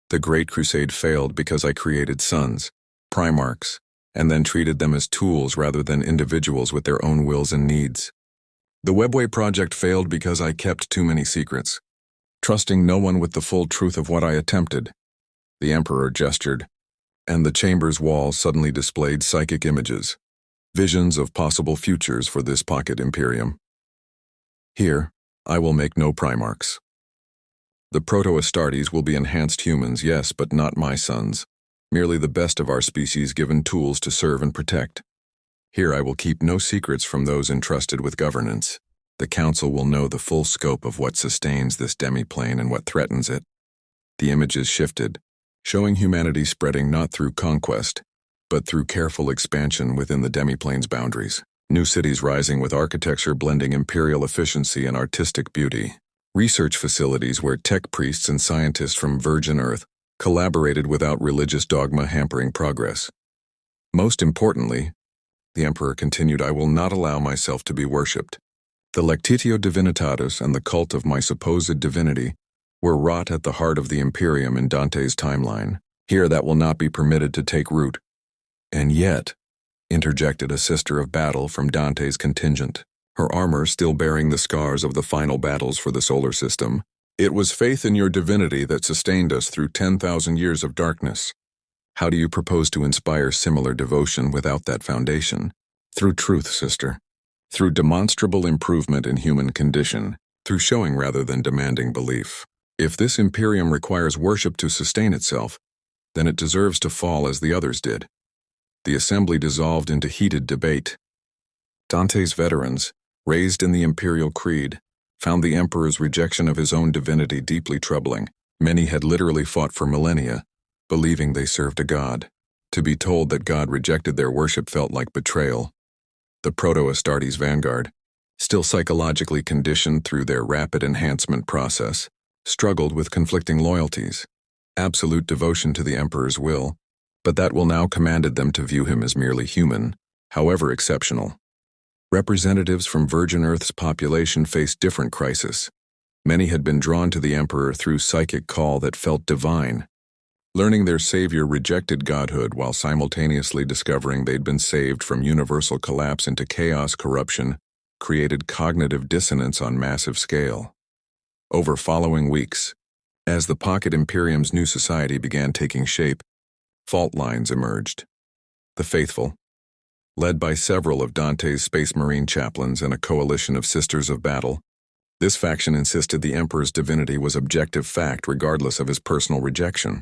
The Great Crusade failed because I created sons, primarchs, and then treated them as tools rather than individuals with their own wills and needs. The Webway project failed because I kept too many secrets, trusting no one with the full truth of what I attempted. The Emperor gestured, and the chamber's walls suddenly displayed psychic images, visions of possible futures for this pocket imperium. Here, I will make no primarchs. The Proto-Astartes will be enhanced humans, yes, but not my sons, merely the best of our species given tools to serve and protect. Here I will keep no secrets from those entrusted with governance. The Council will know the full scope of what sustains this demiplane and what threatens it. The images shifted, showing humanity spreading not through conquest, but through careful expansion within the demiplane's boundaries. New cities rising with architecture blending imperial efficiency and artistic beauty. Research facilities where tech priests and scientists from Virgin Earth collaborated without religious dogma hampering progress. Most importantly, the Emperor continued, I will not allow myself to be worshipped. The Lectitio Divinitatis and the cult of my supposed divinity were wrought at the heart of the Imperium in Dante's timeline. Here that will not be permitted to take root. And yet, interjected a sister of battle from Dante's contingent, her armor still bearing the scars of the final battles for the solar system. It was faith in your divinity that sustained us through 10,000 years of darkness. How do you propose to inspire similar devotion without that foundation? Through truth, sister. Through demonstrable improvement in human condition. Through showing rather than demanding belief. If this Imperium requires worship to sustain itself, then it deserves to fall as the others did. The assembly dissolved into heated debate. Dante's veterans, raised in the imperial creed, found the emperor's rejection of his own divinity deeply troubling. Many had literally fought for millennia, believing they served a god. To be told that God rejected their worship felt like betrayal. The Proto-Astartes vanguard, still psychologically conditioned through their rapid enhancement process, struggled with conflicting loyalties, absolute devotion to the emperor's will, but that will now commanded them to view him as merely human, however exceptional. Representatives from Virgin Earth's population faced different crises. Many had been drawn to the emperor through psychic call that felt divine. Learning their savior rejected godhood while simultaneously discovering they'd been saved from universal collapse into chaos corruption created cognitive dissonance on massive scale. Over following weeks, as the Pocket Imperium's new society began taking shape, fault lines emerged. The faithful, led by several of Dante's Space Marine chaplains and a coalition of Sisters of Battle, this faction insisted the Emperor's divinity was objective fact regardless of his personal rejection.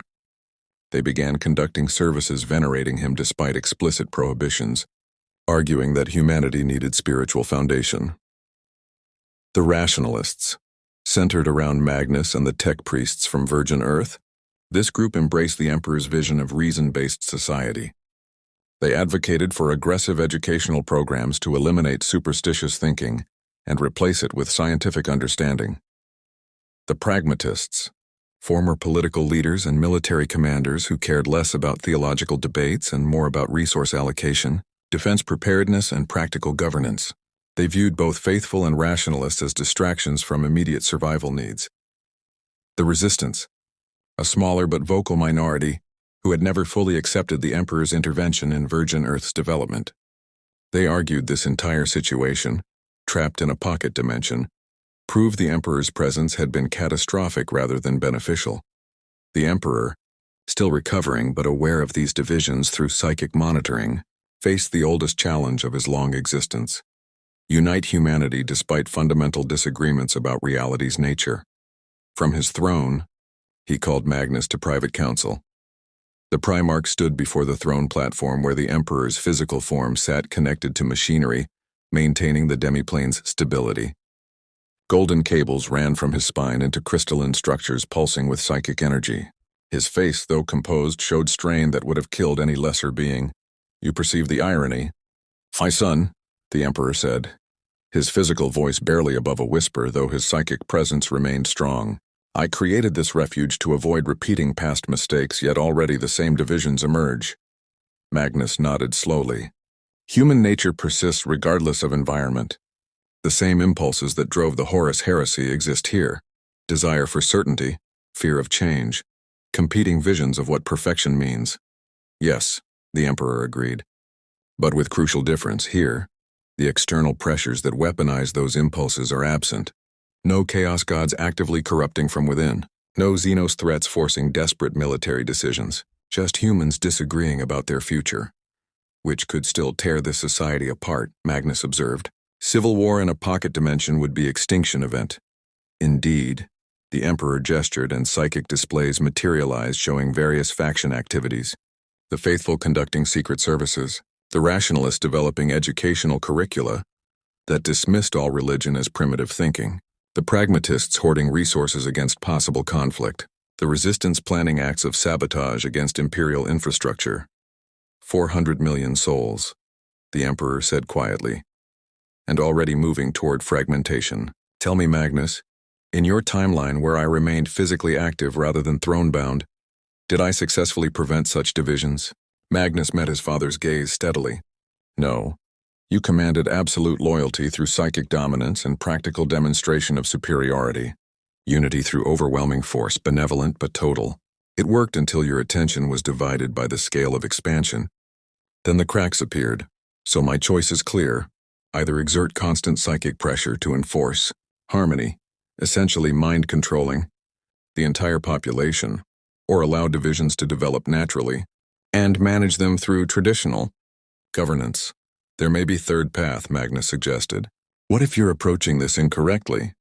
They began conducting services venerating him despite explicit prohibitions, arguing that humanity needed spiritual foundation. The rationalists, centered around Magnus and the tech priests from Virgin Earth, this group embraced the Emperor's vision of reason-based society. They advocated for aggressive educational programs to eliminate superstitious thinking and replace it with scientific understanding. The pragmatists, former political leaders and military commanders who cared less about theological debates and more about resource allocation, defense preparedness, and practical governance. They viewed both faithful and rationalists as distractions from immediate survival needs. The resistance, a smaller but vocal minority who had never fully accepted the Emperor's intervention in Virgin Earth's development. They argued this entire situation, trapped in a pocket dimension, proved the Emperor's presence had been catastrophic rather than beneficial. The Emperor, still recovering but aware of these divisions through psychic monitoring, faced the oldest challenge of his long existence: unite humanity despite fundamental disagreements about reality's nature. From his throne, he called Magnus to private council. The Primarch stood before the throne platform where the Emperor's physical form sat connected to machinery, maintaining the demiplane's stability. Golden cables ran from his spine into crystalline structures pulsing with psychic energy. His face, though composed, showed strain that would have killed any lesser being. You perceive the irony. "My son," the Emperor said, his physical voice barely above a whisper, though his psychic presence remained strong. "I created this refuge to avoid repeating past mistakes, yet already the same divisions emerge." Magnus nodded slowly. "Human nature persists regardless of environment. The same impulses that drove the Horus heresy exist here: desire for certainty, fear of change, competing visions of what perfection means." "Yes," the Emperor agreed. "But with crucial difference here, the external pressures that weaponize those impulses are absent. No chaos gods actively corrupting from within. No Xenos threats forcing desperate military decisions. Just humans disagreeing about their future. Which could still tear this society apart," Magnus observed. "Civil war in a pocket dimension would be extinction event." Indeed, the Emperor gestured and psychic displays materialized showing various faction activities. The faithful conducting secret services, the rationalists developing educational curricula that dismissed all religion as primitive thinking, the pragmatists hoarding resources against possible conflict, the resistance planning acts of sabotage against imperial infrastructure. 400 million souls, the Emperor said quietly, and already moving toward fragmentation. "Tell me, Magnus, in your timeline where I remained physically active rather than throne-bound, did I successfully prevent such divisions?" Magnus met his father's gaze steadily. "No. You commanded absolute loyalty through psychic dominance and practical demonstration of superiority. Unity through overwhelming force, benevolent but total. It worked until your attention was divided by the scale of expansion. Then the cracks appeared. So my choice is clear. Either exert constant psychic pressure to enforce harmony, essentially mind-controlling the entire population, or allow divisions to develop naturally, and manage them through traditional governance. There may be third path, Magnus suggested. What if you're approaching this incorrectly?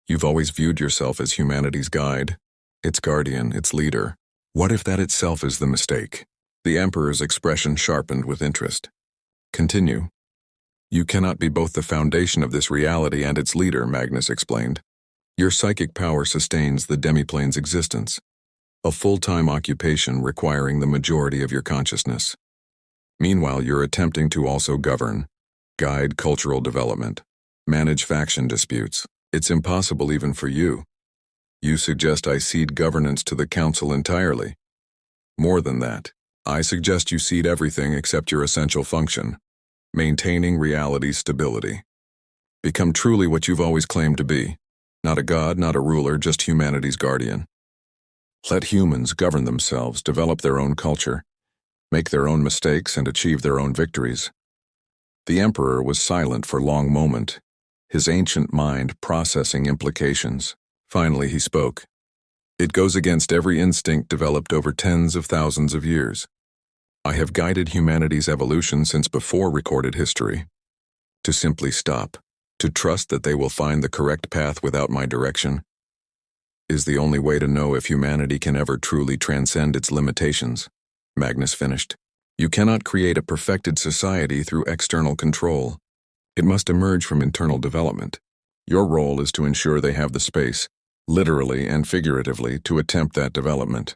You've always viewed yourself as humanity's guide, its guardian, its leader. What if that itself is the mistake? The Emperor's expression sharpened with interest. Continue. You cannot be both the foundation of this reality and its leader, Magnus explained. Your psychic power sustains the demiplane's existence, a full-time occupation requiring the majority of your consciousness. Meanwhile, you're attempting to also govern, guide cultural development, manage faction disputes. It's impossible even for you. You suggest I cede governance to the Council entirely. More than that, I suggest you cede everything except your essential function, maintaining reality's stability. Become truly what you've always claimed to be. Not a god, not a ruler, just humanity's guardian. Let humans govern themselves, develop their own culture, make their own mistakes, and achieve their own victories. The Emperor was silent for a long moment, his ancient mind processing implications. Finally, he spoke. It goes against every instinct developed over tens of thousands of years. I have guided humanity's evolution since before recorded history. To simply stop, to trust that they will find the correct path without my direction, is the only way to know if humanity can ever truly transcend its limitations, Magnus finished. You cannot create a perfected society through external control. It must emerge from internal development. Your role is to ensure they have the space, literally and figuratively, to attempt that development.